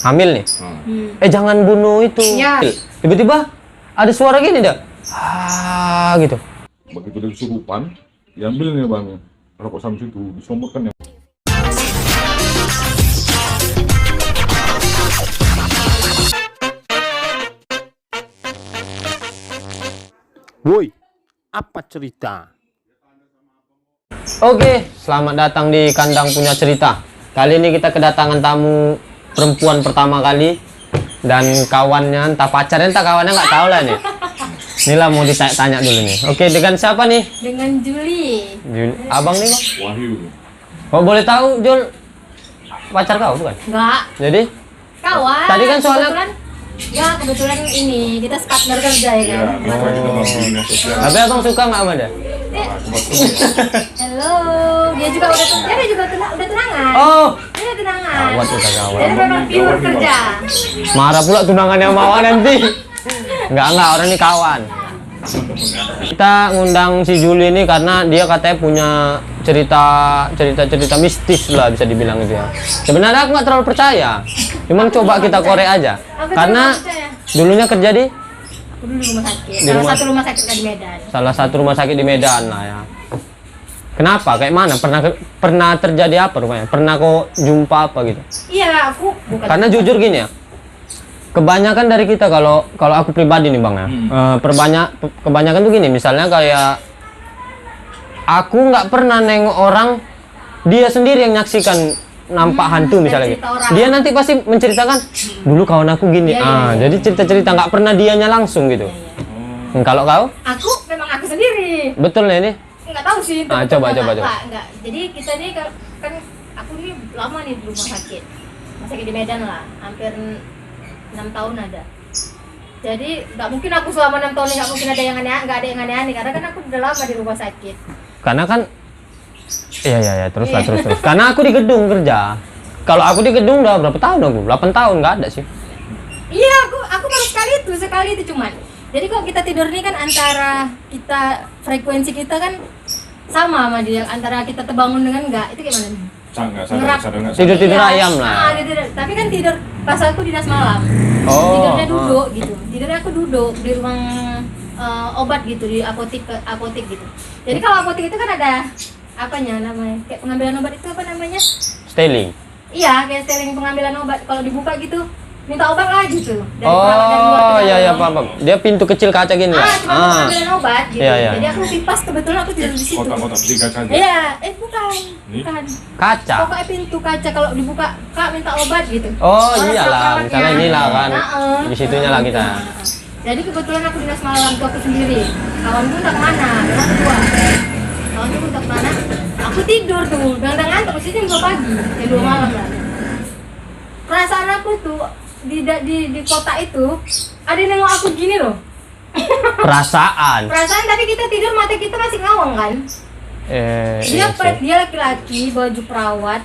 hamil nih. Jangan bunuh itu. Ya. Tiba-tiba ada suara gini dah. Gitu. Begitu dari kesurupan, diambil nih bang rokok Samsu itu, disomotkan ya. Woi, apa cerita? Oke, selamat datang di Kandang Punya Cerita. Kali ini kita kedatangan tamu perempuan pertama kali. Dan kawannya, entah pacarnya, entah kawannya, nggak tahu lah nih. Inilah mau ditanya dulu nih. Oke, dengan siapa nih? Dengan Juli. Abang nih kok? Wahyu. Kok boleh tahu, Jul? Pacar kau bukan? Enggak. Jadi? Kawan. Tadi kan soalnya... Kebetulan ini kita partner kerja ya kan. Kita masuk dunia sosial. Tapi abang suka nggak sama dia? Halo, dia juga udah tunangan. Oh, Dia udah tunangan. gawat tuh kawan. Jadi memang pure kerja. Marah pula tunangan yang mau nanti. Enggak, orang ini kawan. Kita ngundang si Juli ini karena dia katanya punya cerita mistis lah, bisa dibilang gitu ya. Sebenarnya aku nggak terlalu percaya, cuman coba kita korek aja. Karena dulunya kerja di Aku dulu di rumah sakit. Salah satu rumah sakit di Medan. salah satu rumah sakit di Medan lah ya. Kenapa? Kayak mana? Pernah terjadi apa rupanya? Pernah kok jumpa apa gitu? Iya, aku bukan. Karena jujur gini ya, kebanyakan dari kita kalau aku pribadi nih bang ya, kebanyakan tuh gini, misalnya kayak aku nggak pernah nengok orang, dia sendiri yang nyaksikan nampak hantu misalnya gitu. Dia nanti pasti menceritakan dulu kawan aku gini. Jadi cerita-cerita nggak pernah dianya langsung gitu. Kalau kau? Aku memang aku sendiri. Betul nih ini? Nggak tahu sih. Coba. Enggak. Jadi kita nih kan aku nih lama nih di rumah sakit. Rumah sakit di Medan lah, hampir 6 tahun ada. Jadi nggak mungkin aku selama 6 tahun ini nggak mungkin ada yang aneh, nggak ada yang aneh-aneh karena kan aku udah lama di rumah sakit. Karena kan iya terus. Karena aku di gedung kerja. Kalau aku di gedung udah berapa tahun aku? 8 tahun nggak ada sih. Iya, aku baru sekali itu cuman. Jadi kok kita tidur nih kan antara kita frekuensi kita kan sama dia, antara kita terbangun dengan enggak, itu gimana nih? Sadar. Tidur ayam lah. Tapi kan tidur pas aku dinas malam. Tidurnya duduk gitu. Tidurnya aku duduk di ruang obat gitu, di apotek gitu. Jadi kalau apotek itu kan ada apanya namanya? Kayak pengambilan obat itu apa namanya? Styling. Iya, kayak styling pengambilan obat. Kalau dibuka gitu, minta obat lah gitu. Dari luar ke dalam. Paham. Dia pintu kecil kaca gini lah. Cuma pengambilan obat gitu. Iya. Jadi aku pipas kebetulan aku tidur di situ. Kotak-kotak peti kaca aja. Iya, bukan. Kaca. Pokoknya pintu kaca kalau dibuka, Kak minta obat gitu. Iyalah, misalnya inilah kan. Di situnya lah kita. Jadi kebetulan aku dinas malam tuh aku sendiri. Kawanku entah kemana, memang kedua. Kawanku entah kemana. Aku tidur tuh, dengan ngantuk sih jam 2 pagi, jam 2 malam lah. Perasaan aku tuh di kota itu ada yang nengok aku gini loh. Perasaan Tapi kita tidur mata kita masih ngawang kan. Dia laki-laki baju perawat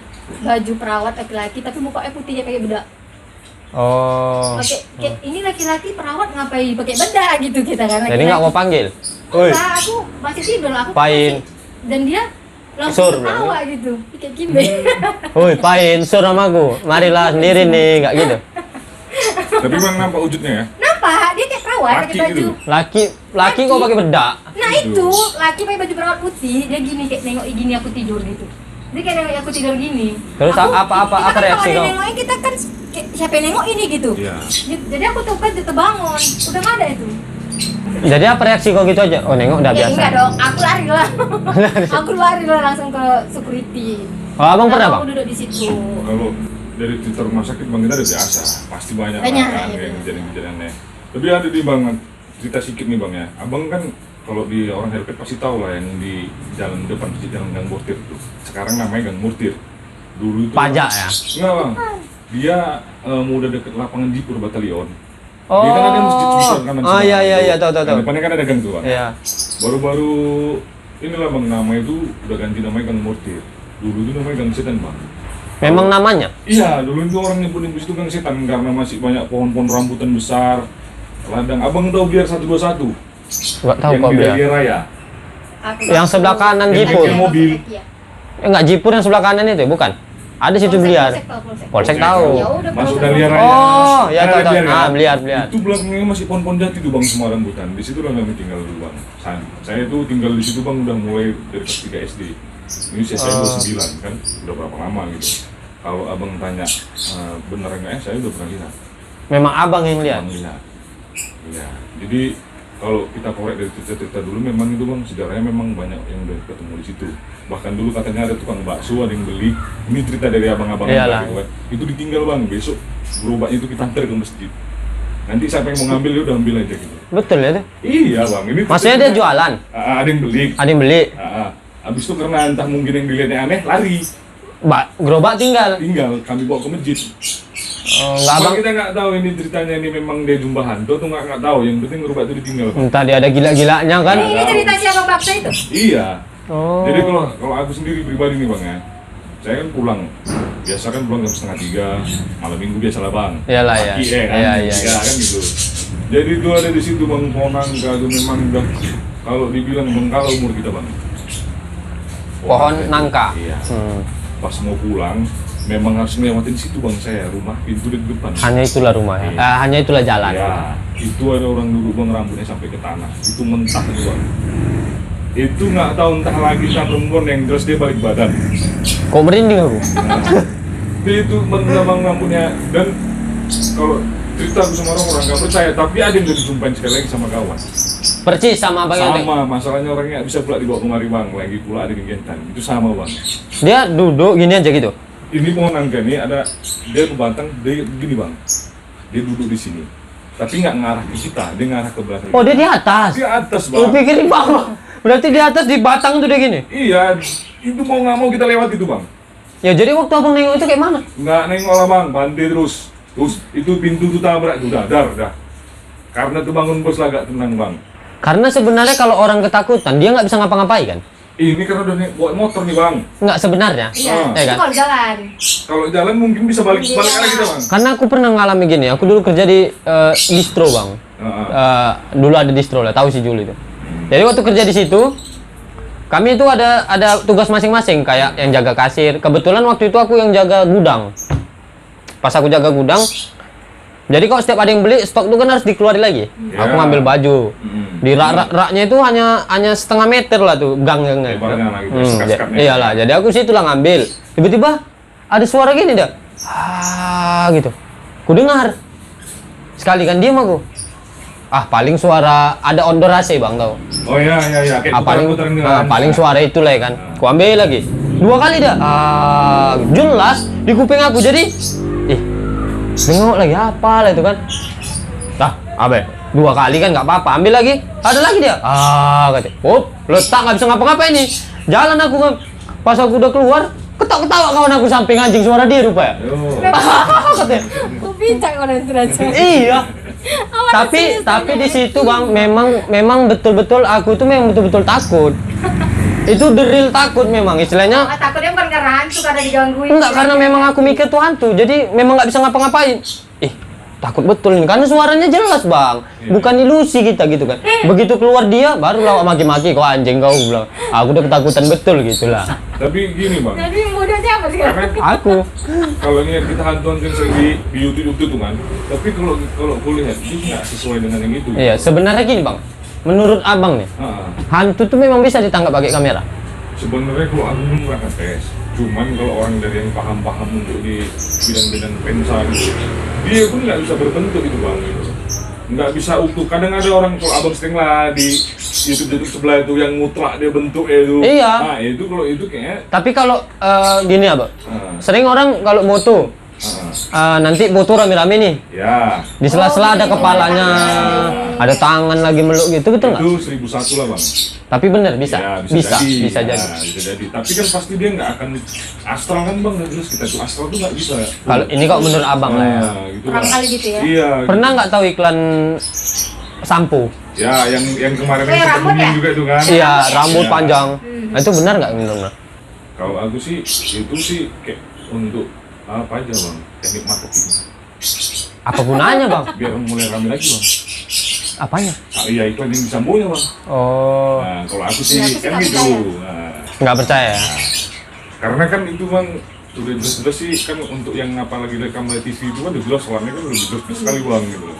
laki-laki tapi mukanya putihnya kayak bedak. Kayak ini laki-laki perawat ngapain pakai bedak gitu kita kan. Jadi nggak mau panggil. Enggak, aku masih tidur aku. Pain. Dan dia langsung ketawa gitu. Kayak gini. Woi, Pain, sur sama aku. Marilah sendiri nih, nggak gitu. Tapi bang nampak wujudnya ya? Nampak, dia kayak perawat pakai baju. Gitu. Laki kok pakai bedak? Nah itu, laki pakai baju perawat putih, dia gini kayak nengok gini aku tidur gitu. Dia kayak nengok aku tidur gini. Terus apa reaksi kalau kamu? nengoknya kita kan siapa yang nengok ini gitu. Iya. Jadi aku tuh kan terbangun, udah nggak ada itu. Jadi apa reaksi kau gitu aja? Oh nengok udah biasa. Enggak dong, aku lari lah. Aku lari lah langsung ke security. Abang pernah bang? Aku duduk di situ. Kalau dari cerita rumah sakit bang kita udah biasa, pasti banyak kan yang kejadian aneh. Tapi ada di bang cerita sedikit nih bang ya. Abang kan kalau di orang Helpet pasti tahu lah yang di jalan depan jalan Gang Murtir itu. Sekarang namanya Gang Murtir. Dulu itu pajak ya? Enggak bang. Dia mau udah deket lapangan Jipur Batalion. Dia kan ada masjid besar kanan sebelah. Iya, tahu. Depannya kan ada gang tuh bang. Iya. Baru-baru inilah bang nama itu udah ganti namanya Gang Murtir. Dulu itu namanya Gang Setan bang. Memang namanya? Iya, dulu itu orang nyebut itu Gang Setan karena masih banyak pohon-pohon rambutan besar. Ladang, abang tahu biar 121? Nggak tahu kok biar. Raya. Yang sebelah kanan Jipur. Mobil. Enggak, Jipur yang sebelah kanan itu bukan? Ada situ Bliar. Polsek tahu. Ya udah, Masuk Polsek. dari raya. Oh, ya tahu tahu. Bliar ya? Ah, Bliar. Itu belakangnya masih pohon-pohon jati tuh bang, semua rambutan. Di situ lah kami tinggal dulu bang. Saya tuh tinggal di situ bang udah mulai dari kelas 3 SD. Ini usia saya 29 kan, udah berapa lama gitu. Kalau abang tanya bener enggak ya, saya udah pernah lihat. Memang abang yang lihat. Abang lihat. Iya. Jadi kalau kita korek dari cerita-cerita dulu memang itu bang, sejarahnya memang banyak yang udah ketemu di situ. Bahkan dulu katanya ada tukang bakso, ada yang beli. Ini cerita dari abang-abang Iyalah. gitu kan. Itu ditinggal bang, besok gerobaknya itu kita antar ke masjid. Nanti siapa yang mau ngambil ya udah ambil aja gitu. Betul ya tuh. Iya bang, ini Maksudnya dia jualan. ada yang beli. Ada yang beli. Habis itu karena entah mungkin yang dilihatnya aneh, lari. Gerobak tinggal. Tinggal kami bawa ke masjid. Enggak abang. Kita nggak tahu ini ceritanya ini memang dia jumpa hantu atau nggak tahu. Yang penting gerobak itu ditinggal. Bang. Entah dia ada gila-gilanya kan. Ini cerita si Abang Baksa itu? Iya. Oh. Jadi kalau aku sendiri pribadi nih bang ya, saya kan pulang. Biasa kan pulang jam 2:30, malam minggu biasa lah bang. Iyalah ya. Pagi, kan? Iya. Ya, kan gitu. Jadi itu ada di situ bang, pohon nangka itu memang udah kalau dibilang bengkala umur kita bang. Pohon nangka. Iya. Pas mau pulang, memang harus ngelewatin situ bang saya, rumah pintu di depan. Hanya itulah rumah ya. Iya. Hanya itulah jalan. Ya, itu ada orang duduk bang rambutnya sampai ke tanah. Itu mentah itu bang. Itu nggak tahu entah lagi entah perempuan yang jelas dia balik badan. Kok merinding aku? Nah, itu mentah bang rambutnya dan kalau cerita aku sama orang nggak percaya, tapi ada yang udah disumpahin sekali lagi sama kawan. Percis sama abang yang Sama, masalahnya orangnya bisa pula dibawa kemari bang, lagi pula ada kegiatan. Itu sama bang. Dia duduk gini aja gitu. Ini pohon nangka nih ada dia ke batang, dia gini bang. Dia duduk di sini, tapi nggak ngarah ke kita, dia ngarah ke belakang. Oh, dia di atas. Di atas Lu bang. pikir di bawah. Berarti di atas di batang tuh dia gini. Iya, itu mau nggak mau kita lewat itu bang. Ya jadi waktu abang nengok itu kayak mana? Nggak nengok lah bang, bantai terus. Terus itu pintu tuh tabrak, udah dar, dah. Karena tuh bangun bos lah agak tenang bang. Karena sebenarnya kalau orang ketakutan dia nggak bisa ngapa-ngapain kan? Ini karena udah bawa motor nih bang. Nggak sebenarnya. Iya, Eh, itu kan? kalau jalan. Kalau jalan mungkin bisa balik Iya. arah kita bang. Karena aku pernah ngalami gini. Aku dulu kerja di distro bang. Dulu ada distro lah, tahu si Juli itu. Jadi waktu kerja di situ, kami itu ada tugas masing-masing kayak yang jaga kasir. Kebetulan waktu itu aku yang jaga gudang. Pas aku jaga gudang, jadi kalau setiap ada yang beli stok itu kan harus dikeluarin lagi. Ya. Aku ngambil baju. Di rak-raknya itu hanya setengah meter lah tuh gang-gangnya. Lebarnya lah gitu, sekat-sekatnya. Iyalah, jadi aku situ lah ngambil. Tiba-tiba ada suara gini dah. Gitu. Ku dengar. Sekali kan diam aku. Paling suara ada ondor AC bang tau. Oh iya. Kayak putaran-putaran gitu kan. Paling suara itu lah ya kan. Ku ambil lagi. 2 kali dah. Jelas di kuping aku jadi. Nengok lagi apa lah itu kan. Abe. 2 kali kan nggak apa-apa. Ambil lagi. Ada lagi dia. Kata. Letak nggak bisa ngapa-ngapain nih. Jalan aku kan. Pas aku udah keluar, ketawa-ketawa kawan aku samping anjing suara dia rupanya. Katanya. Aku pintar kalau itu aja. Iya. Tapi di situ bang memang betul-betul aku tuh memang betul-betul takut. Itu the real takut memang istilahnya. Takutnya bukan karena hantu, karena digangguin. Enggak, karena memang aku mikir tuh hantu. Jadi memang nggak bisa ngapa-ngapain. Takut betul ini karena suaranya jelas bang, bukan ilusi kita gitu kan. Begitu keluar dia baru lawak maki-maki, kau anjing kau bilang. Aku udah ketakutan betul gitulah. Tapi gini bang. Jadi bodoh siapa sekarang? Aku. Kalau lihat kita hantuan yang sering di YouTube itu kan, tapi kalau kulihat itu nggak sesuai dengan yang itu. Iya, sebenarnya gini bang. Menurut abang nih, hantu tuh memang bisa ditangkap pakai kamera. Sebenarnya kalau aku belum pernah tes, cuman kalau orang dari yang paham-paham untuk di bidang-bidang pensa gitu, dia pun nggak bisa berbentuk itu bang, gitu. Nggak bisa utuh. Kadang ada orang kalau abang sering lah di YouTube sebelah itu yang mutlak dia bentuknya itu. Iya. Nah itu kalau itu kayaknya. Tapi kalau gini abang, sering orang kalau moto nanti foto rame-rame nih. Ya. Di sela-sela ada kepalanya, ada tangan lagi meluk gitu, betul nggak? Itu 1001 lah bang. Tapi bener bisa, Ya, bisa jadi. bisa jadi. Tapi kan pasti dia nggak akan astral kan bang, jelas kita tuh astral tuh nggak bisa. Kalau ini kok menurut abang lah ya. Gitu Pertama lah. kali gitu ya? Iya. Pernah nggak tahu iklan sampo? Ya, yang kemarin Oh, ya, yang rambut kuning ya? juga itu kan. Iya, rambut Iya. panjang. Nah, itu benar nggak menurut? Kalau aku sih itu sih kayak untuk apa aja bang, teknik marketing. Apa gunanya bang? Biar mulai rame lagi bang. Apanya? Iya iklan yang disambonya bang. Oh, Nah kalau aku sih Ya, aku sih kan nggak gitu. percaya. Nah, nggak percaya. karena kan itu bang udah jelas-jelas sih kan untuk yang apalagi rekam TV itu kan udah jelas warnanya kan udah jelas sekali bang gitu loh.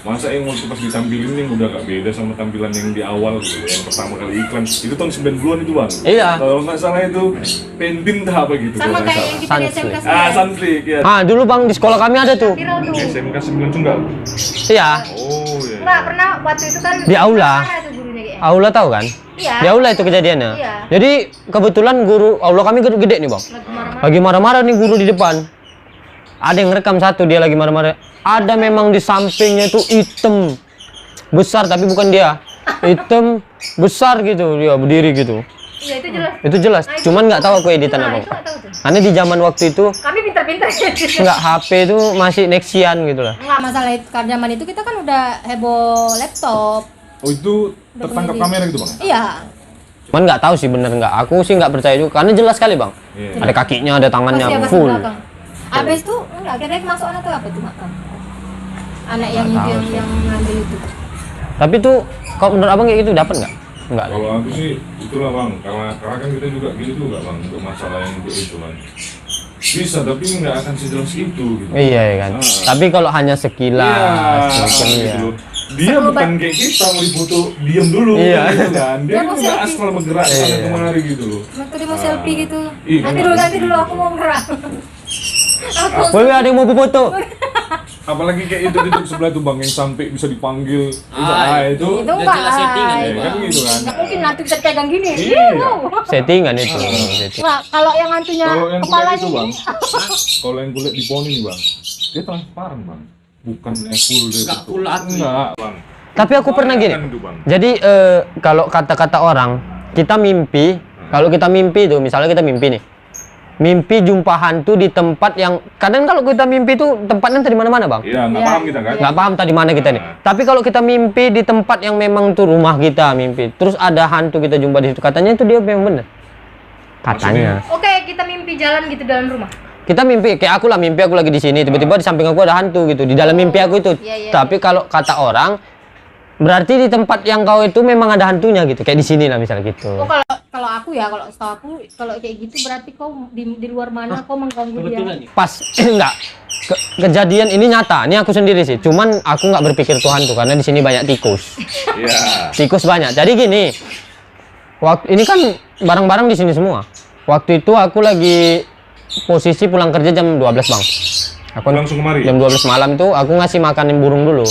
Masa yang waktu pas ditampilin yang udah gak beda sama tampilan yang di awal gitu, yang pertama kali iklan itu tahun 90-an itu bang. Iya. Kalau nggak salah itu Pentin tak apa gitu. Sama kalau nggak kayak salah. yang kita di SMK Sunflick. Ah, Sunflick ya. Dulu bang di sekolah kami ada tuh. viral tuh. SMK 9 Tunggal. Iya. Oh iya. Enggak pernah waktu itu kan Di aula. marah tuh gurunya kayaknya. Aula tahu kan? Iya. Di aula itu kejadiannya. Iya. Jadi kebetulan guru aula kami gede nih bang. Lagi marah-marah. Lagi marah-marah nih guru di depan. Ada yang rekam satu dia lagi marah-marah. Ada memang di sampingnya itu hitam besar tapi bukan dia. Hitam besar gitu dia berdiri gitu. Iya itu jelas. Itu jelas. Nah, itu- Cuman nggak tahu aku editan Nah, apa. itu nggak tahu tuh. Karena di zaman waktu itu Kami pintar-pintar. nggak HP itu masih Nexian gitu lah. Enggak masalah itu karena zaman itu kita kan udah heboh laptop. Oh itu tertangkap kamera gitu bang? Iya. Cuman nggak tahu sih bener nggak. Aku sih nggak percaya juga karena jelas sekali bang. Iya. Ada kakinya, ada tangannya Pasti apa full. belakang. Abis itu enggak kira masuk anak tuh apa tuh makam. Anak yang itu yang ngambil itu. Tapi tuh kalau menurut abang kayak gitu dapat nggak? Nggak. Kalau aku sih itulah bang, karena kan kita juga gitu juga bang untuk masalah yang untuk itu kan. Bisa tapi nggak akan sejelas itu gitu. Iya ya kan. Ah. Tapi kalau hanya sekilas, mungkin gitu iya. loh. Dia bukan kayak kita mau difoto diam dulu Iya. gitu kan. Dia Dia mau juga selfie. asal bergerak Iya. sana kemari gitu loh. Waktu dia mau selfie gitu. Iya. Nanti dulu aku mau gerak. Aku Woi, ada yang mau foto. Apalagi kayak itu di sebelah tuh bang yang sampai bisa dipanggil. Itu itu enggak lah. ya, kan gitu kan. Nggak mungkin nanti bisa pegang gini. Iya. Settingan itu. Setting. Nah, kalau yang hantunya Kalau yang kulit kepalanya itu bang, gini, kalau yang kulit di poni nih bang, dia transparan bang, bukan yang full dia. Nggak tutup. full asli. Enggak bang. Tapi aku pernah gini. Kan itu, Bang. Jadi kalau kata-kata orang, kita mimpi, kalau kita mimpi tuh, misalnya kita mimpi nih. Mimpi jumpa hantu di tempat yang kadang kalau kita mimpi tuh tempatnya entah di mana-mana, Bang. Iya, nggak Iya. paham kita kan? Nggak paham tadi mana kita nih. Tapi kalau kita mimpi di tempat yang memang tuh rumah kita mimpi, terus ada hantu kita jumpa di situ, katanya itu dia memang bener. Katanya. oke, kita mimpi jalan gitu dalam rumah. Kita mimpi kayak aku lah, mimpi aku lagi di sini, tiba-tiba di samping aku ada hantu gitu di dalam mimpi aku itu. Iya, iya, Tapi kalau kata orang berarti di tempat yang kau itu memang ada hantunya gitu, kayak di sini lah misalnya gitu. Oh, kalau aku ya, kalau setahu aku kalau kayak gitu berarti kau di luar mana kau mengganggu dia. Kebetulan nih. Pas enggak kejadian ini nyata, ini aku sendiri sih. Cuman aku nggak berpikir Tuhan tuh karena di sini banyak tikus. Iya. Tikus banyak. Jadi gini, waktu ini kan barang-barang di sini semua. Waktu itu aku lagi posisi pulang kerja jam 12 bang. Aku Langsung kemari. jam 12 malam tuh aku ngasih makanin burung dulu.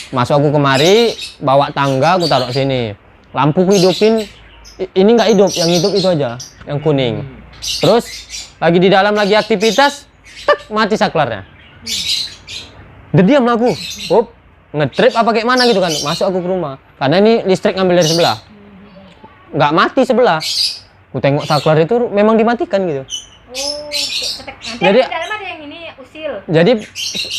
Masuk aku kemari, bawa tangga aku taruh sini. Lampu ku hidupin, ini nggak hidup, yang hidup itu aja, yang kuning. Terus lagi di dalam lagi aktivitas, tek, mati saklarnya. Udah diam lah aku, ngetrip apa kayak mana gitu kan. Masuk aku ke rumah, karena ini listrik ngambil dari sebelah. Nggak mati sebelah. Aku tengok saklar itu memang dimatikan gitu. Oh, cetek. Nanti Jadi- di dalam ada yang ini usil. Jadi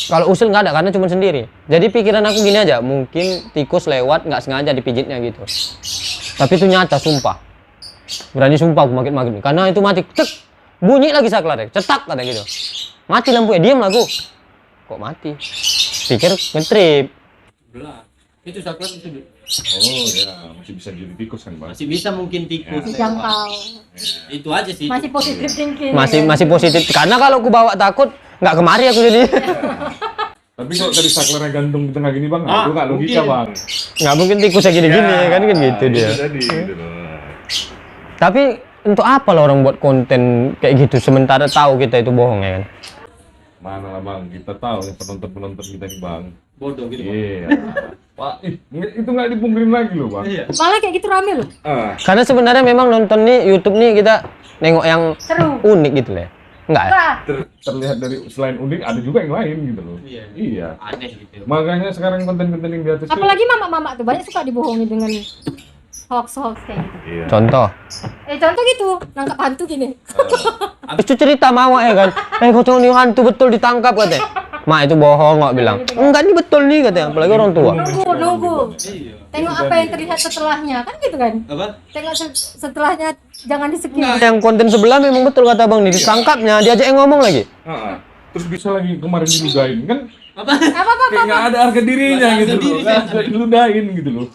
kalau usil nggak ada karena cuma sendiri. Jadi pikiran aku gini aja, mungkin tikus lewat nggak sengaja dipijitnya gitu. Tapi itu nyata, sumpah. Berani sumpah aku magit-magit. Karena itu mati, cek, bunyi lagi saklarnya, cetak kata gitu. Mati lampunya, diam lah aku. Kok mati? Pikir ngetrip. Belah. Itu saklar itu Oh ya, masih bisa jadi tikus kan bang? masih bisa mungkin tikus. Dijangkau. Itu aja sih. Masih positif thinking. Masih positif. Karena kalau aku bawa takut, nggak kemari aku jadi. Tapi kalau tadi saklarnya gantung di tengah gini bang, Ah, itu nggak logika mungkin. bang. Nggak mungkin tikusnya gini-gini ya kan gitu dia. Itu jadi gitu loh. Tapi untuk apa lah orang buat konten kayak gitu sementara tahu kita itu bohong ya kan? Mana lah bang, kita tahu yang penonton-penonton kita nih bang. Bodoh gitu. Bang. Iya. Pak, itu nggak dipungkirin lagi loh bang. Iya. Malah kayak gitu rame loh. Ah, Karena sebenarnya memang nonton nih YouTube nih kita nengok yang Seru. unik gitu lah. Enggak ya? Wah, terlihat dari selain unik ada juga yang lain gitu loh. Iya. Iya. Aneh gitu. Makanya sekarang konten-konten yang di atas itu. apalagi mama-mama tuh banyak suka dibohongi dengan hoax-hoax kayak gitu. Iya. Contoh. Contoh gitu, nangkap hantu gini. Habis itu cerita mama ya kan. Kau tahu nih hantu betul ditangkap katanya. Mak itu bohong kok bilang. Enggak ini betul nih katanya, apalagi orang tua. Nunggu. Iya. Tengok apa yang terlihat setelahnya, kan gitu kan? Apa? Tengok setelahnya, jangan di skip. Yang konten sebelah memang betul kata Bang nih ditangkapnya, diajak yang ngomong lagi. Ah, terus bisa lagi kemarin diludahin kan? Apa? Apa-apa. Kayak nggak ada harga dirinya Nggak ada gitu harga loh. diri, Nggak bisa diludahin gitu loh.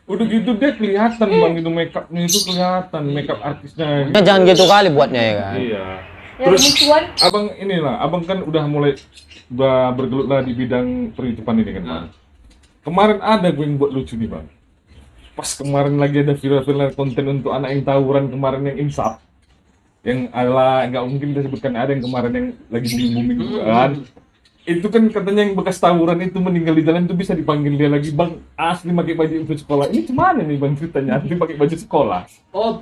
Udah gitu dia kelihatan bang, itu makeupnya itu kelihatan, makeup artisnya. Ya, jangan gitu kali buatnya ya kan. Iya. Ya, Terus lucuan. abang inilah, abang kan udah mulai bergelut lah di bidang perhitungan ini kan bang. Kemarin ada gue yang buat lucu nih bang. Pas kemarin lagi ada viral-viral konten untuk anak yang tawuran kemarin yang insaf, yang ala nggak mungkin kita sebutkan, ada yang kemarin yang lagi booming kan. Itu kan katanya yang bekas tawuran itu meninggal di jalan itu bisa dipanggil dia lagi bang, asli pakai baju untuk sekolah. Ini gimana nih bang ceritanya, asli pakai baju sekolah? Oh,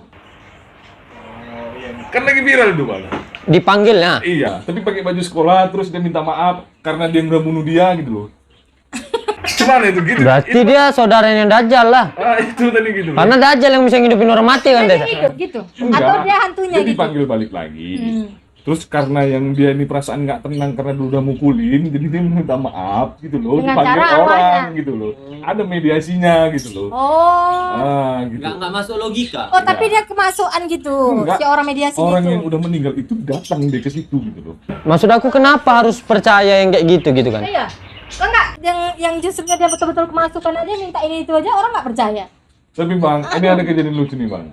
Kan lagi viral tuh bang. Dipanggil ya. Iya, tapi pakai baju sekolah terus dia minta maaf karena dia udah bunuh dia gitu loh. Gimana itu gitu? Berarti dia saudaranya Dajjal lah. Itu tadi gitu loh. Karena Dajjal yang bisa ngidupin orang mati kan, Dia Desa? hidup gitu. Enggak, Atau dia hantunya dia gitu. dipanggil balik lagi. Terus karena yang dia ini perasaan nggak tenang karena dulu udah mukulin, jadi dia minta maaf gitu loh. Dengan Dipanggil cara orang awalnya. gitu loh. Ada mediasinya gitu loh. Oh. Gitu. nggak masuk logika. Oh, tapi dia kemasukan gitu. Enggak. Si orang mediasi Orang gitu. yang udah meninggal itu datang dia ke situ gitu loh. Maksud aku kenapa harus percaya yang kayak gitu kan? Iya. Kok enggak yang justru dia betul-betul kemasukan aja minta ini itu aja orang nggak percaya. Tapi bang, ini ada kejadian lucu nih bang.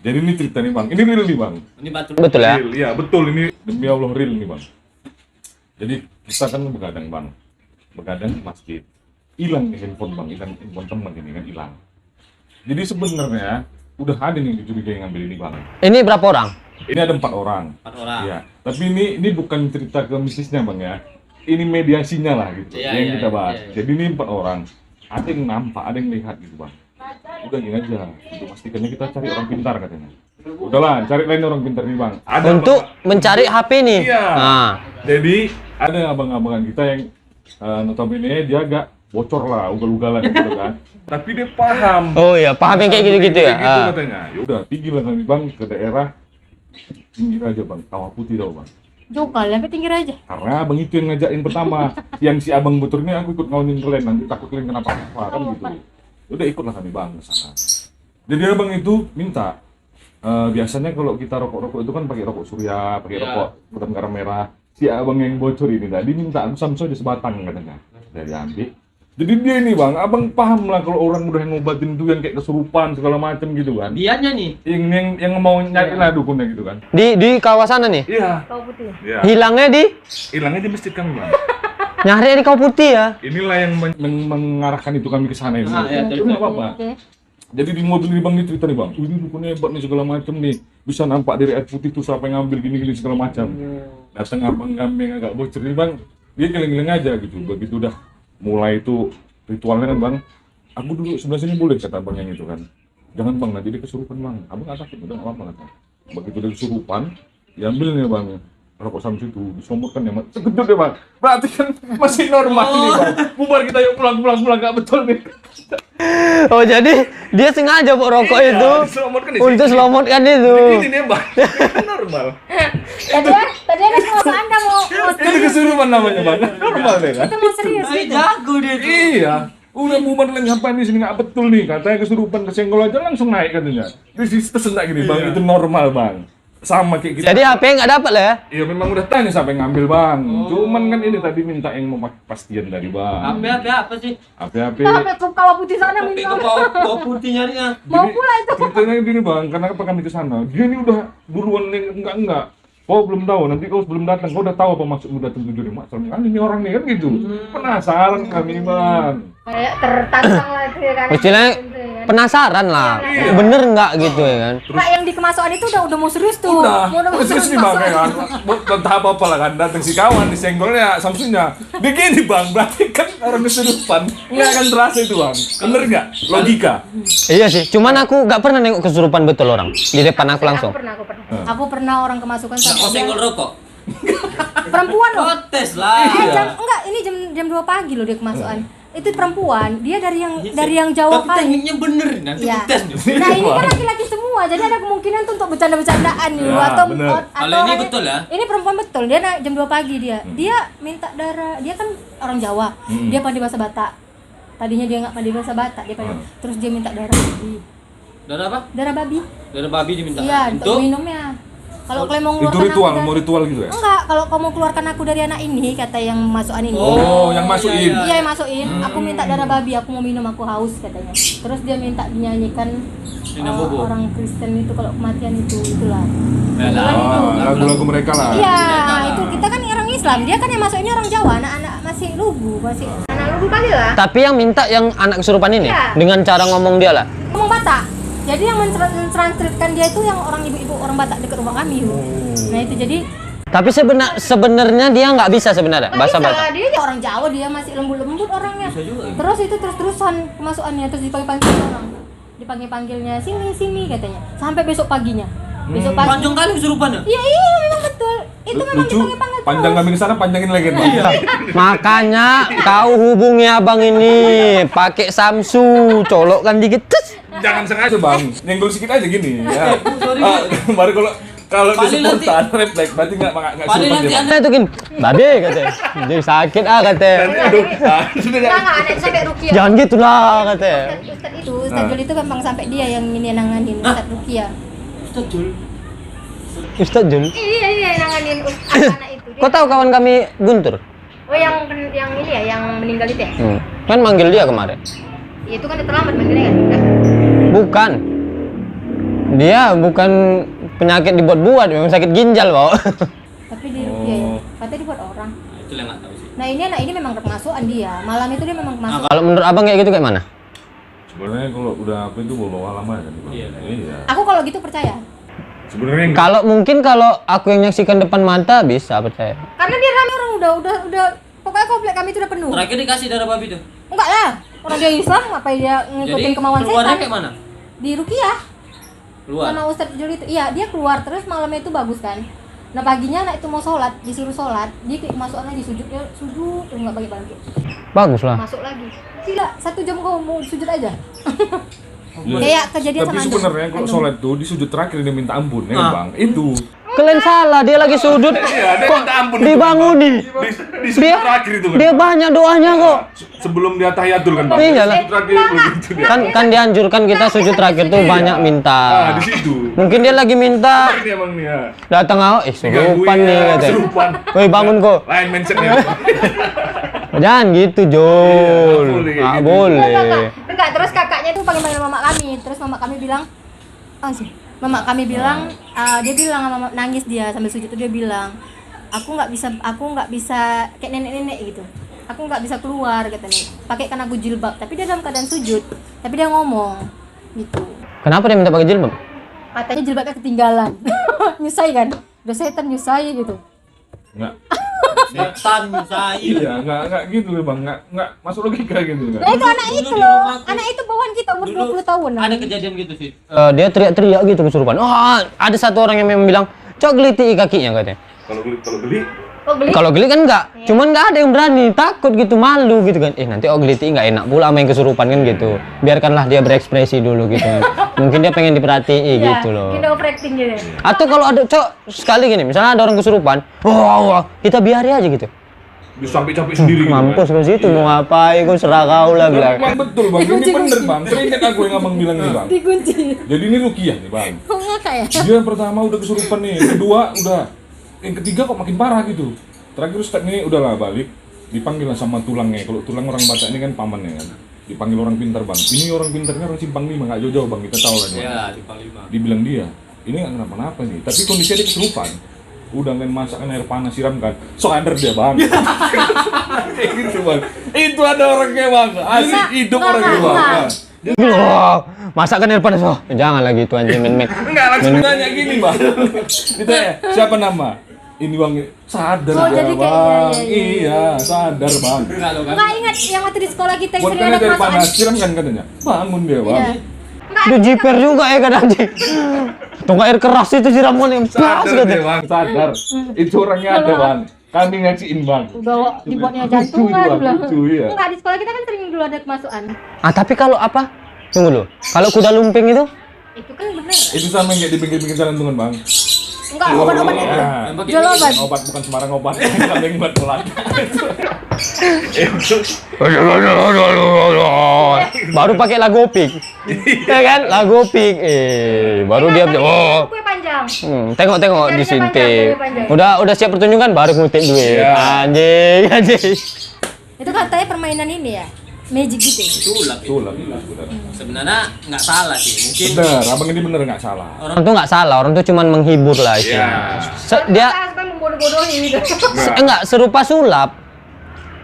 Jadi ini cerita nih bang, ini real nih bang. Ini batu. Betul ya? Real, iya betul, ini demi Allah real nih bang. Jadi kita kan begadang bang, begadang di masjid, hilang nih handphone bang, handphone teman ini kan hilang. Jadi sebenarnya udah ada nih dicurigai ngambil ini bang. Ini berapa orang? Ini ada 4 orang. 4 orang. Iya. Tapi ini bukan cerita ke bisnisnya bang ya. Ini mediasinya lah gitu, Iya, yang iya, kita bahas. iya, iya. Jadi ini 4 orang. Ada yang nampak, ada yang lihat gitu bang. Udah gini aja, untuk pastikannya kita cari orang pintar katanya. Udahlah, cari lain orang pintar nih bang. Ada Untuk mencari HP nih. Iya. Nah, Jadi ada abang-abangan kita yang notabene dia agak bocor lah, ugal-ugalan gitu kan. Tapi dia paham. oh iya, paham yang kayak gitu-gitu ya? Kayak gitu Ah. katanya. Ya udah, pergi lah kami bang ke daerah pinggir aja bang, Kawah Putih tau bang. Jauh kali sampai pinggir aja. Karena abang itu yang ngajakin pertama. Yang si abang betul ini aku ikut ngawinin kalian, nanti takut kalian kenapa-napa kan gitu. Udah ikutlah kami bang ke sana. Jadi abang itu minta, biasanya kalau kita rokok-rokok itu kan pakai rokok surya, pakai Iya. rokok hitam garam merah. Si abang yang bocor ini tadi minta aku Samso aja sebatang katanya. Dari ambil. Jadi dia ini bang, abang paham lah kalau orang udah ngobatin itu yang kayak kesurupan segala macam gitu kan. Dianya nih. Yang mau nyari lah dukunnya gitu kan. Di kawasan nih. Iya. Kau putih. Iya. Hilangnya di Hilangnya di masjid kami bang. nyari di Kawah Putih ya. Inilah yang mengarahkan itu kami ke sana ini. Iya, Itu nggak apa-apa. Oke. Jadi di mobil ini bang, ini cerita nih bang, ini dukunnya hebat nih segala macam nih, bisa nampak dari air putih tuh siapa yang ngambil gini-gini segala macam. Datang abang kami yang agak bocor nih bang, dia keliling-keliling aja gitu. Begitu udah mulai itu ritualnya kan bang, aku duduk sebelah sini boleh kata abang yang itu kan. Jangan bang, nanti dia kesurupan bang. Abang nggak takut, udah nggak apa-apa kata. Begitu dia kesurupan, diambil nih bang rokok Samsu itu, disomotkan ya bang, segedut ya bang. Berarti kan masih normal nih bang. Bubar kita yuk pulang nggak betul nih. Oh jadi dia sengaja bawa rokok Iya, itu diselamatkan di untuk sini. selomotkan itu. Ini dia bang, kan normal. Tadi ada semua Anda mau Itu kesurupan namanya bang, normal deh kan? itu mau serius Ay, itu. jago dia tuh. Iya, udah bubar lagi ngapain di sini nggak betul nih, katanya kesurupan kesenggol aja langsung naik katanya. Di sini tersendak gini bang, itu normal bang, sama kayak kita. Jadi HP nggak dapat lah ya. Iya memang udah tanya siapa yang ngambil bang, cuman kan ini tadi minta yang mau pastian dari bang. Apa sih? HP. Sampai ke Kawah Putih sana Tapi minta. kau putih nyarinya. Mau pula itu. Ceritanya gini bang, karena apa kami ke sana, dia ini udah buruan nih, enggak. Kau belum tahu, nanti kau sebelum datang, kau udah tahu apa maksudmu datang tujuh nih, maksudnya kan ini orang nih kan gitu. Penasaran kami bang. Kayak tertantang lah itu ya kan. Istilahnya Gitu ya kan. penasaran lah, Iya. bener nggak gitu ya kan? Pak yang di kemasukan itu udah mau serius tuh. Udah, mau terus nih bang kan, entah apa lah kan, datang si kawan disenggolnya Samsunya, begini bang, berarti kan orang kesurupan, nggak akan terasa itu bang, bener nggak? Logika. Iya sih, cuman aku nggak pernah nengok kesurupan betul orang di depan aku langsung. Aku pernah orang kemasukan Nggak mau sampai senggol rokok. perempuan loh. Protes lah. Enggak, ini jam 2 pagi loh dia kemasukan. Itu perempuan, dia dari yang Jawa Tapi kali. tekniknya bener, nanti Iya. tes nih. Nah ini kan laki-laki semua, jadi ada kemungkinan tuh untuk bercanda-bercandaan nih, Ya, atau bener. Kalau ini orangnya- betul ya? Ini perempuan betul, dia naik jam 2 pagi dia. Dia minta darah, dia kan orang Jawa, dia pandai bahasa Batak. Tadinya dia nggak pandai bahasa Batak, dia pandai. Terus dia minta darah babi. Darah apa? Darah babi. Darah babi diminta. Iya, untuk Untuk minumnya. Kalau kalian mau Itu mengeluarkan ritual, aku mau ritual gitu ya? enggak, kalau kamu mau keluarkan aku dari anak ini, kata yang masukan ini. Oh, yang masukin. Iya, yang masukin. Aku minta darah babi, aku mau minum, aku haus katanya. Terus dia minta dinyanyikan orang Kristen itu kalau kematian itulah. Lagu-lagu mereka lah. Iya, itu kita kan orang Islam. Dia kan yang masuk ini orang Jawa, anak-anak masih lugu, anak lugu kali lah. Tapi yang minta yang anak kesurupan ini Iya. dengan cara ngomong dia lah. Ngomong Batak. Jadi yang mentranskripsikan dia itu yang orang ibu-ibu orang Batak dekat rumah kami. Nah itu jadi Tapi sebenarnya dia nggak bisa sebenarnya nggak bahasa bisa, Batak. dia orang Jawa, dia masih lembut-lembut orangnya. Terus itu terus-terusan kemasukannya, terus dipanggil orang. Dipanggil-panggilnya sini katanya. Sampai besok paginya. Besok pagi. Panjang kali kesurupannya. Iya, memang betul. Itu memang Lucu, dipanggil-panggil panjang terus. kami ke sana, panjangin lagi Bang. Iya. Makanya kau hubungi abang ini pakai Samsu, colokkan dikit. Tes. Jangan sengaja Bang, nyenggol sedikit aja gini ya. Sorry. Baru kalau Paling disebutkan refleks, berarti nggak Paling surupan nanti dia. Nah itu gini, babe katanya. Jadi sakit katanya. Sudah Enggak, anak sampai Rukia. Jangan gitu lah katanya. Ustaz Jul itu gampang sampai dia yang ini nanganin Ustaz Rukia. Ustaz Jul. Ustaz Jul. Iya, yang nanganin anak itu. Kau tahu kawan kami Guntur? Oh, yang ini ya, yang meninggal itu ya? Kan manggil dia kemarin. Ya, itu kan udah terlambat manggilnya kan? Udah. Bukan. Dia bukan penyakit dibuat-buat, memang sakit ginjal, Pak. Tapi di Rukia ya. Katanya dibuat orang. Nah, itu yang nggak tahu sih. Nah, ini anak ini memang kemasukan dia. Malam itu dia memang kemasukan. Kalau menurut abang kayak gitu kayak mana? Sebenarnya kalau udah apa itu bawa lama kan Bang. Iya. Iya. Aku kalau gitu percaya. Sebenarnya enggak. Kalau mungkin kalau aku yang nyaksikan depan mata bisa percaya. Karena dia rame orang udah pokoknya komplek kami itu udah penuh. Terakhir dikasih darah babi tuh. Enggak lah. Orang dia Islam apa dia ngikutin kemauan keluarnya setan? kayak mana? Di Rukiah. Luar. Sama Ustaz Jul itu. Iya, dia keluar terus malamnya itu bagus kan. Nah, paginya anak itu mau sholat, disuruh sholat, dia kayak masuk lagi sujud terus nggak bagi bagi. Bagus lah. Masuk lagi. Gila, 1 jam kau mau sujud aja. Iya. Kayak kejadian Tapi sama sebenarnya kalau sholat tuh di sujud terakhir dia minta ampun ya Bang. Itu. Kalian salah, dia lagi sudut. Iya, dia Kok minta ampun. dibanguni? Di sujud Dia terakhir itu kan. dia banyak doanya kok. Sebelum dia tahiyatul kan Bang. Iya lah. Sujud terakhir begitu dia. Kan dianjurkan kita sujud terakhir tuh banyak minta. Di situ. Mungkin dia lagi minta Ini emang nih ya. datang awak, serupan nih katanya. Serupan. Woi bangun kok. Lain mindsetnya. Jangan gitu Jul. Iya, nggak boleh kayak Nggak gitu. boleh. Enggak, terus kakaknya tuh panggil mama kami. Terus mama kami bilang, mama kami bilang, dia bilang sama nangis dia sambil sujud tuh dia bilang, aku nggak bisa kayak nenek-nenek gitu. Aku nggak bisa keluar katanya. Pakaikan aku jilbab, tapi dia dalam keadaan sujud. Tapi dia ngomong gitu. Kenapa dia minta pakai jilbab? Katanya jilbabnya ketinggalan. Nyusai kan? Udah setan nyusai gitu. Enggak. Setan saya. Iya, enggak gitu Bang. Enggak masuk logika gitu Nah enggak. itu anak itu loh. Anak itu bawaan kita umur 20 tahun. Ada kejadian gitu sih. Dia teriak-teriak gitu kesurupan. Oh, ada satu orang yang memang bilang, "Cok geliti kakinya," katanya. Kalau beli Oh, beli? Kalau geli kan enggak, cuman enggak ada yang berani, takut gitu, malu gitu kan. Nanti geliti enggak enak pula sama yang kesurupan kan gitu. Biarkanlah dia berekspresi dulu gitu kan. Mungkin dia pengen diperhatiin gitu loh. Kita overacting gitu. Atau kalau ada sekali gini, misalnya ada orang kesurupan, wah, kita biarin aja gitu. bisa sampai capek sendiri gitu. Mampus ke situ mau ngapain, kau serah kau lah bilang. Bang betul Bang, ini bener Bang. Teringat aku yang abang bilang nih Bang. Dikunci. Jadi ini rukiah nih Bang. Oh enggak ya? Dia yang pertama udah kesurupan nih, kedua udah, yang ketiga kok makin parah gitu. Terakhir Ustaz ini udahlah balik, dipanggil lah sama tulangnya. Kalau tulang orang Batak ini kan pamannya kan. Dipanggil orang pintar Bang. Ini orang pintarnya orang Simpang 5, nggak jauh-jauh Bang, kita tahu lah. Bang. Ya, di Palima. Dibilang dia, ini nggak kenapa-napa nih. Tapi kondisinya dia kesurupan. Udah main masakan air panas siramkan, sok ada dia Bang. Kayak gitu Bang. Itu ada orangnya Bang, asik hidup orangnya Bang. Wah, masakan air panas. Oh, jangan lagi itu anjing men. Enggak, langsung nanya gini Bang. Ditanya, siapa nama? Ini Bang, sadar Oh, dia jadi kayak Bang. iya. Iya, sadar Bang. Enggak lo kan. Enggak ingat yang waktu di sekolah kita yang Buat sering kalian ada dari kemasukan. panas, siramkan katanya. Bangun dia Bang. Iya. Itu jiper juga ya kadang anjing. Tunggu air keras itu siraman yang pas Sadar dia gitu. Bang, sadar. Itu orangnya ada Bang. Kami ngaciin Bang. Udah dibuatnya Lucu, jantungan Bang, bilang. lucu, iya. Enggak, di sekolah kita kan sering dulu ada kemasukan. Tapi kalau apa? Tunggu dulu. Kalau kuda lumping itu Itu kan bener. Itu sama yang kayak di pinggir-pinggir jalan tuh kan Bang. Enggak, obat-obat itu. Ya. Yang pakai Jual obat. Obat bukan sembarang obat. Kambing buat pelan. Itu baru pakai lagu opik. Ya kan? Lagu opik. Baru dia oh. Kue panjang panjang. Tengok-tengok Jarinya disuntik. panjang. Udah siap pertunjukan baru ngutip duit. Iya. Anjing. Itu katanya permainan ini ya, magic gitu. Sulap. Itulah sebenarnya. Sebenarnya nggak salah sih. Mungkin Bener, abang ini bener nggak salah. Orang tuh nggak salah, orang tuh cuman menghibur lah istilahnya. Dia Kita membodoh-bodohi gitu. enggak serupa sulap.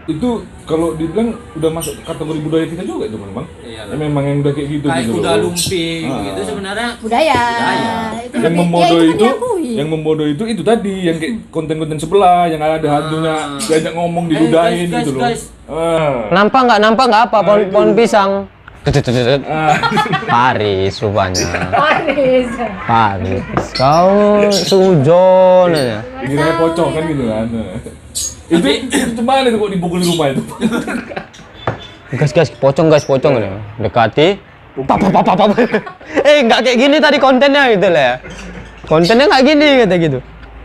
Itu kalau dibilang udah masuk kategori budaya kita juga itu bang. Iya. Ya, memang yang udah kayak gitu kayak gitu kuda loh. lumping Ah. gitu sebenarnya. Budaya. Itu Yang lebih- membodoh ya, itu, kan diakui. yang membodoh itu tadi yang kayak konten-konten sebelah yang ada hantunya diajak ngomong diludahin guys, gitu loh. guys. Nampak nggak apa pohon, itu. pohon pisang. Ah. Paris rupanya. Paris. Paris. Kau sujon aja. Dikira pocong kan gitu kan. Itu mana itu kok dipukul di rumah itu? Guys, pocong ini. Dekati. Pap. Nggak kayak gini tadi kontennya gitu lah ya. Kontennya nggak gini kata gitu.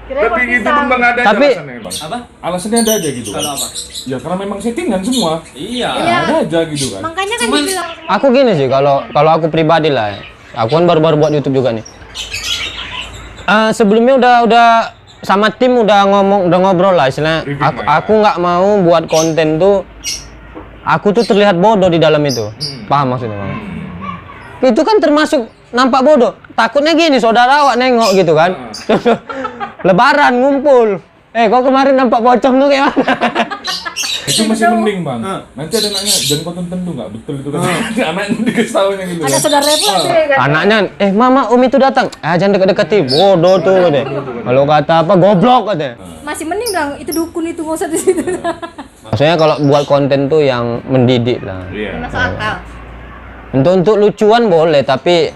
Kirain Tapi pohon gitu pisang. pun bang ada aja Tapi- alasannya bang. Apa? Alasannya ada aja gitu. Kalau Kan? apa? Ya karena memang settingan semua. Iya. Iya. Ada aja gitu kan. Makanya kan Cuman- dibilang Aku gini sih kalau aku pribadi lah. Ya. Aku kan baru-baru buat YouTube juga nih. Sebelumnya udah sama tim udah ngobrol lah istilahnya. Briefing lah ya. Aku nggak mau buat konten tuh. Aku tuh terlihat bodoh di dalam itu. Paham maksudnya bang? Itu kan termasuk nampak bodoh. Takutnya gini saudara awak nengok gitu kan. Lebaran ngumpul. Kok kemarin nampak pocong tuh kayak mana? Itu masih mending bang. Nanti ada anaknya jangan kau tonton tuh nggak betul itu kan. Anaknya dikasih tahunya gitu. ada kan. saudaranya pula tuh ya kan. Anaknya, mama Umi tuh datang. Jangan deket-deketi, bodoh tuh deh. Kalau kata apa, goblok katanya. Masih mending dong, itu dukun itu nggak usah di situ. Maksudnya kalau buat konten tuh yang mendidik lah. Iya. Masuk akal. Untuk lucuan boleh, tapi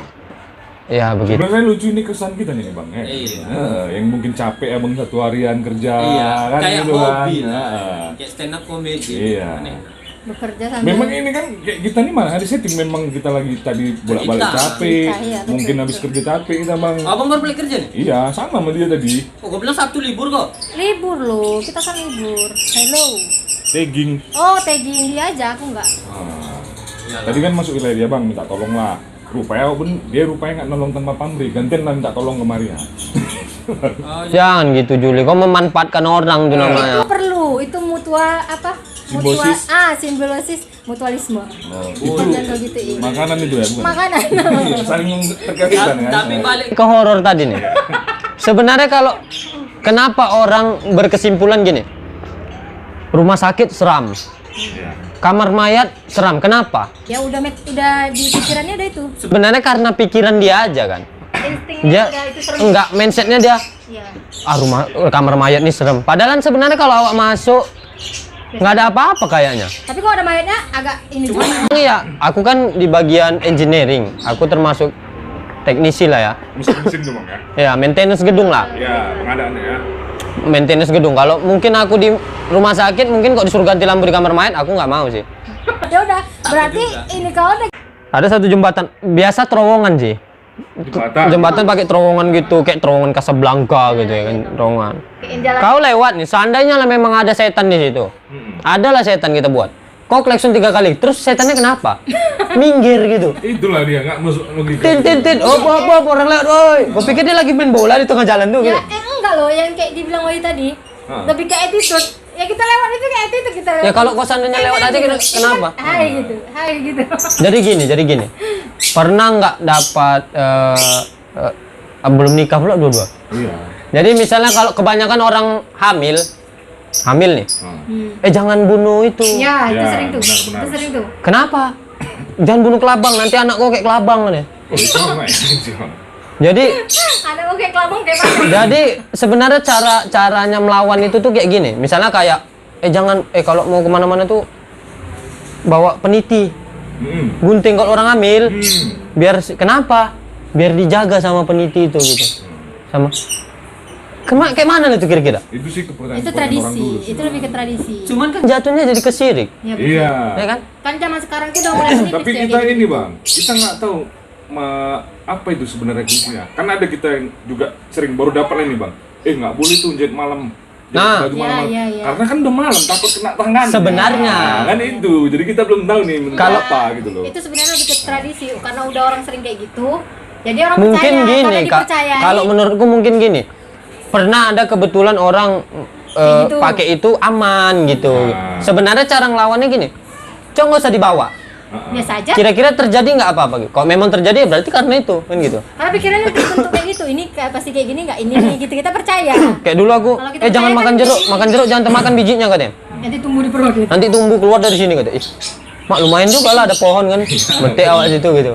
ya begitu. Sebenarnya lucu ini kesan kita nih bang ya. Iya. Yang mungkin capek abang satu harian kerja Iya. kan Kayak gitu hobi kan. lah. Kayak stand up comedy. Iya. Aneh. Bekerja sambil Memang ini kan kayak kita nih malah ada setting memang kita lagi tadi bolak-balik Kita. capek, Kita, iya, betul, mungkin habis betul. kerja capek kita bang. Abang baru balik kerja nih? Iya sama sama dia tadi. Oh, gue bilang Sabtu libur kok. libur loh, kita kan libur. Hello. Tagging. Oh, tagging dia aja, aku enggak. Tadi kan masuk wilayah dia bang minta tolong lah. Rupanya pun dia rupanya nggak nolong tanpa pamrih, gantian lah minta tolong ke Maria. Oh, Jangan gitu Juli, kau memanfaatkan orang tuh namanya. Itu perlu, itu mutua apa? Simbiosis. Simbiosis mutualisme. Itu Jangan kau gituin. makanan itu ya bukan? Makanan. Iya, saling terkaitan ya. Tapi balik Ke horor tadi nih. Sebenarnya kalau kenapa orang berkesimpulan gini? Rumah sakit seram. Iya. Kamar mayat seram. Kenapa? Ya udah di pikirannya ada itu. Sebenarnya karena pikiran dia aja kan. Instingnya Dia udah itu serem. enggak mindsetnya dia. Iya. Kamar mayat nih serem. Padahal sebenarnya kalau awak masuk nggak ada apa-apa kayaknya. Tapi kalau ada mayatnya agak ini juga. Iya, aku kan di bagian engineering. Aku termasuk teknisi lah ya. Mesin tuh bang ya. Ya, maintenance gedung lah. Ya pengadaannya ya. Maintenance gedung. Kalau mungkin aku di rumah sakit, mungkin kok disuruh ganti lampu di kamar mayat, aku nggak mau sih. Ya udah, berarti ini kau udah Ada satu jembatan, biasa terowongan sih. Jembatan pakai terowongan gitu, kayak terowongan Casablanca gitu ya kan, terowongan. bikin jalan. Kau lewat nih, seandainya lah memang ada setan di situ. Adalah setan kita buat. Kau klakson 3 kali, terus setannya kenapa? Minggir gitu. Itulah dia nggak masuk logika. Tin, op, orang lewat, oi. Gue pikir dia lagi main bola di tengah jalan tuh Ya, gitu. enggak loh, yang kayak dibilang Wahyu tadi. Lebih ke attitude. Ya kita lewat itu kayak attitude kita lewat. Ya kalau kau seandainya lewat aja, kenapa? Hai gitu. Jadi gini. Pernah nggak dapat belum nikah pula dua-dua? Iya. Jadi misalnya kalau kebanyakan orang hamil nih, jangan bunuh itu. Ya, itu Ya, sering tuh. benar-benar. Itu sering tuh. Kenapa? Jangan bunuh kelabang, nanti anak kau kayak kelabang nih. Oh, itu apa ya? Jadi Ada oke kelabang kayak mana? jadi sebenarnya caranya melawan itu tuh kayak gini. Misalnya kayak jangan kalau mau kemana-mana tuh bawa peniti, gunting kalau orang hamil. Biar kenapa? Biar dijaga sama peniti itu gitu. Sama kayak mana itu kira-kira? Itu sih kepercayaan Itu orang tradisi. dulu sih. Itu lebih ke tradisi. Cuman kan jatuhnya jadi kesirik, Ya, betul. Iya. ya kan? Kan zaman sekarang tuh udah mulai sedikit Tapi ya, kita kayak ini bang, kita nggak tahu apa itu sebenarnya kuncinya. Kan ada kita yang juga sering baru dapat ini bang. Nggak boleh tuh jahit malam. Jahit Nah. baju malam. Iya. Karena kan udah malam takut kena tangan. Sebenarnya. Nah, kan itu. Jadi kita belum tahu nih Kalau- apa gitu loh. Itu sebenarnya lebih ke tradisi karena udah orang sering kayak gitu. Jadi orang Mungkin percaya, gini, karena Kak. dipercayai. Kalau menurutku mungkin gini. Pernah ada kebetulan orang Kayak gitu. pakai itu aman gitu. Ah. Sebenarnya cara ngelawannya gini. Cok nggak usah dibawa. biasa aja. Kira-kira terjadi nggak apa-apa gitu. Kalau memang terjadi ya berarti karena itu kan gitu. Karena pikirannya terbentuk kayak gitu. Ini pasti kayak gini nggak ini gitu kita percaya. Kayak dulu aku, Kalau kita jangan percaya makan kan jeruk, jadi- makan jeruk jangan makan bijinya katanya. Nanti tumbuh di perut gitu. Nanti tumbuh keluar dari sini katanya. Ih, mak lumayan juga lah ada pohon kan. Betik awak situ gitu.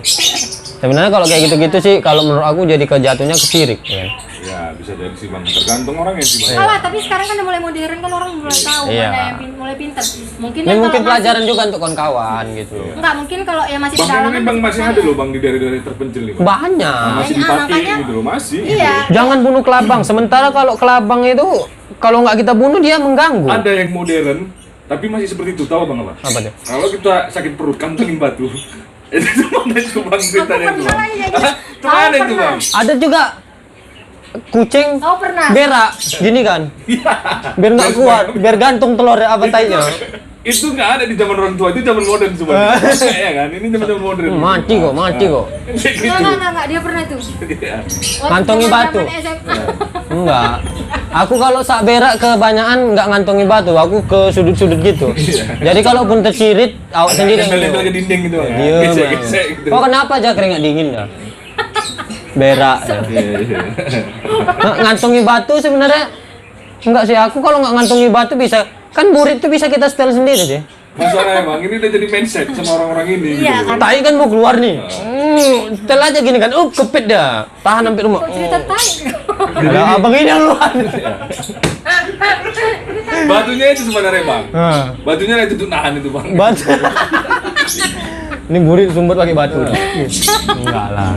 Sebenarnya kalau kayak gitu-gitu sih, kalau menurut aku jadi kejatuhnya ke sirik. Ya. Ya bisa jadi sih bang, tergantung orangnya sih bang. Salah, tapi sekarang kan udah mulai modern kan orang mulai tahu Iya. mana yang mulai pintar. Mungkin Ini kan mungkin kalau pelajaran juga untuk kawan-kawan gitu. enggak mungkin kalau yang masih di Bang dalam ini kan bang masih percaya. ada loh bang di daerah-daerah terpencil nih bang. Banyak. Masih Ah, dipakai makanya- gitu loh, masih. Iya. Jangan bunuh kelabang. Sementara kalau kelabang itu kalau nggak kita bunuh dia mengganggu. Ada yang modern, tapi masih seperti itu, tahu bang apa? Apa dia? Kalau kita sakit perut, kantongin batu. Itu mana itu bang ceritanya itu bang? pernah kayak gitu. Itu mana Aku itu pernah. bang? Ada juga kucing Kau pernah? berak gini kan. Biar nggak kuat, biar gantung telur apa tainya. Itu nggak ada di zaman orang tua, itu zaman modern semua. Iya kan? Ini zaman modern. Mati kok, mati kok. Kayak gitu. Enggak, dia pernah tuh. Iya. Waktu Kantongi zaman batu. SMA. Enggak. Aku kalau sak berak kebanyakan nggak ngantongi batu, aku ke sudut-sudut gitu. Jadi kalaupun tersirit, awak sendiri yang Nempel-nempel ke nengok. dinding gitu bang. Iya, Gesek-gesek gitu. Kok kenapa aja keringat dingin ya? Berak. Ya. Iya, iya. Ngantongi batu sebenarnya enggak sih, aku kalau nggak ngantongi batu bisa kan burit itu bisa kita setel sendiri sih. Masalahnya bang, ini udah jadi mindset sama orang-orang ini. Iya, gitu. kan. Tai kan mau keluar nih. Setel aja gini kan. Kepit dah. Tahan sampai rumah. Kok cerita tai? Ada abang ini yang luar. Batunya itu sebenarnya bang. Hah. Batunya itu tuh nahan itu bang. Batu. Ini burit sumber pakai batu. Enggak lah.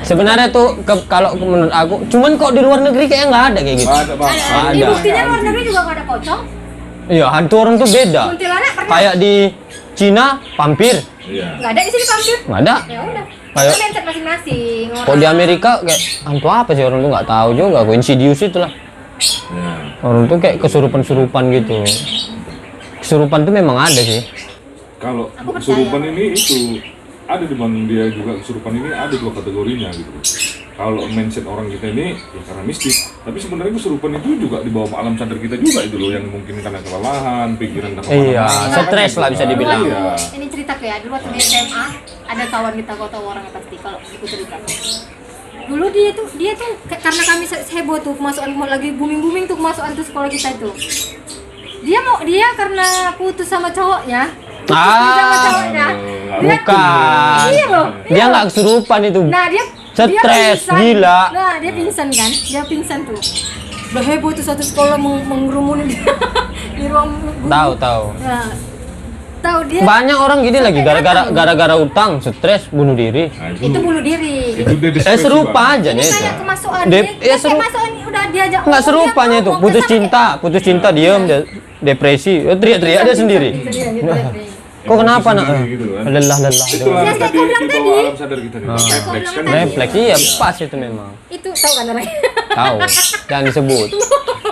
Sebenarnya tuh kalau menurut aku, cuman kok di luar negeri kayaknya nggak ada kayak gitu. Ada bang. Ini Ada. buktinya luar negeri juga nggak ada pocong. Iya, hantu orang tuh beda. Kuntilanak pernah? Kayak di Cina, vampir. Iya. Nggak ada di sini vampir. Nggak ada. Ya udah. Kayak- Kan mindset masing-masing. Kok di Amerika kayak hantu apa sih orang tuh nggak tahu juga. Kok Insidious itulah. Ya. Orang tuh kayak kesurupan-surupan gitu. Kesurupan tuh memang ada sih. Kalau Aku percaya. kesurupan ini itu ada di bang, dia juga kesurupan ini ada dua kategorinya gitu. Kalau mindset orang kita ini ya karena mistik, tapi sebenarnya kesurupan itu juga dibawa ke alam sadar kita juga itu loh, yang mungkin karena kelelahan, pikiran dan Iya, kemana-mana. stres lah bisa Dulu dibilang. Iya. ini cerita kayak dulu waktu di SMA ada kawan kita, kau tahu orangnya pasti kalau aku cerita. Dulu dia tuh karena kami heboh tuh kemasukan lagi booming tuh kemasukan tuh sekolah kita itu. Dia karena putus sama cowoknya. Sama cowoknya. Dia- Bukan. Iya loh. Dia nggak kesurupan itu. Nah dia Stres, pingsan. gila. Nah dia pingsan kan, dia pingsan tuh. Udah heboh tuh satu sekolah mengerumuni dia di ruang guru. Tahu. Nah, tahu dia. Banyak orang gini lagi gara-gara utang, stres, bunuh diri. Nah, Itu bunuh diri. itu dia depresi, Serupa Bang. aja Ini nih. kayak kemasukan. Dep- Dia ya kayak seru- kemasukan udah diajak. Nggak ngomong, serupanya dia itu, ngomong, putus dia cinta diam, dia depresi, teriak-teriak dia sendiri. Kok kenapa nak? Gitu kan. Lelah. Itulah Yang tadi kau bilang dibawa tadi. alam sadar kita nih. Ah. Refleks kan. Refleks, iya pas itu memang. Itu tahu kan orangnya. Tahu, jangan disebut.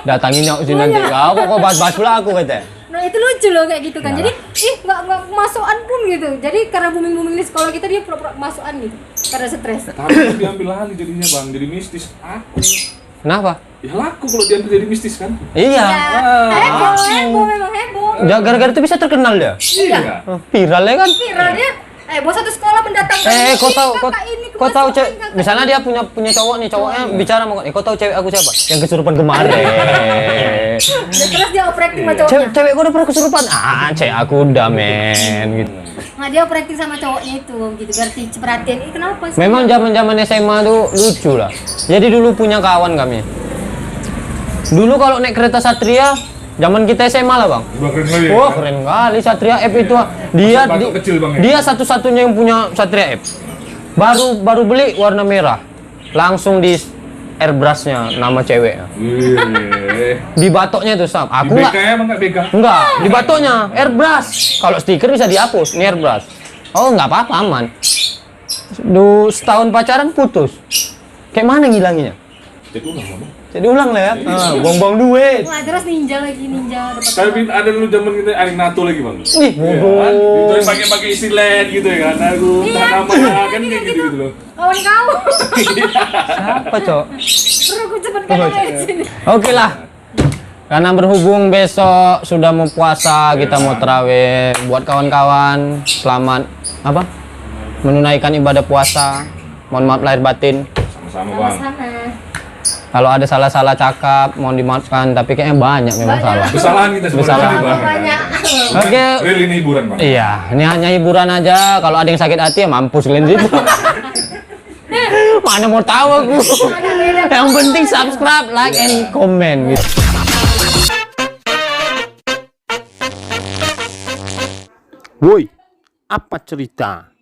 Datangin nyok sini nanti. Kok bahas-bahas pula aku kata. Nah itu lucu loh kayak gitu kan. Ya. Jadi nggak kemasukan pun gitu. Jadi karena booming di sekolah kita dia pura-pura kemasukan gitu. Karena stres. Tapi itu diambil alih jadinya bang, jadi mistis. Aku. Kenapa? Ya laku kalau diambil jadi mistis kan. Iya. Ya, heboh memang heboh. Gara-gara itu bisa terkenal dia. Iya. Viral ya kan? Viral dia. Bos satu sekolah mendatangkan. Kau tahu, kakak ini kau tahu kemasukan, cewek. kakak Misalnya dia punya cowok nih, cowoknya bicara sama kau. Kau tahu cewek aku siapa? Yang kesurupan kemarin. Ya, terus dia operating sama cowoknya. Cewek kau udah pernah kesurupan? Ah, cewek aku udah men. Gitu. Nah dia operating sama cowoknya itu gitu. Biar perhatian ini kenapa sih? Memang zaman SMA tuh lucu lah. Jadi dulu punya kawan kami. Dulu kalau naik kereta Satria, zaman kita SMA lah bang. Udah keren kali ya. Wah keren kali Satria F itu. Dia Batok kecil, Bang, ya? dia satu-satunya yang punya Satria F. Baru beli warna merah. Langsung di airbrushnya nama ceweknya. Wih. Di batoknya itu Sam. Di Aku BK nggak ya emang nggak BK? enggak di batoknya airbrush. Kalau stiker bisa dihapus, ini airbrush. Oh nggak apa-apa aman. Setahun pacaran putus. Kayak mana ngilanginnya? Cek ulang bang. Jadi ulang lah ya. Buang-buang duit. Wah, terus ninja dapat. Tapi ada dulu zaman kita aling NATO lagi bang. Ih, Iya bodoh. kan? Itu pakai istilah gitu ya kan. Aku Iya, nama kan kayak gitu loh. Kawan kau. Apa, Cok? Terus aku cepet kayak di sini. Oke lah. Karena berhubung besok sudah mau puasa, kita mau terawih. Buat kawan-kawan, selamat apa? Menunaikan ibadah puasa. Mohon maaf lahir batin. Sama-sama bang. Sama-sama. Kalau ada salah-salah cakap, mohon dimaafkan. Tapi kayaknya banyak memang salah. Kesalahan kita Bersalah. sebenarnya bang. Banyak. Oke. Real ini hiburan bang. Iya, ini hanya hiburan aja. Kalau ada yang sakit hati ya mampus kalian situ. Mana mau tahu aku. Yang penting subscribe, like, and comment. Gitu. Woi, apa cerita?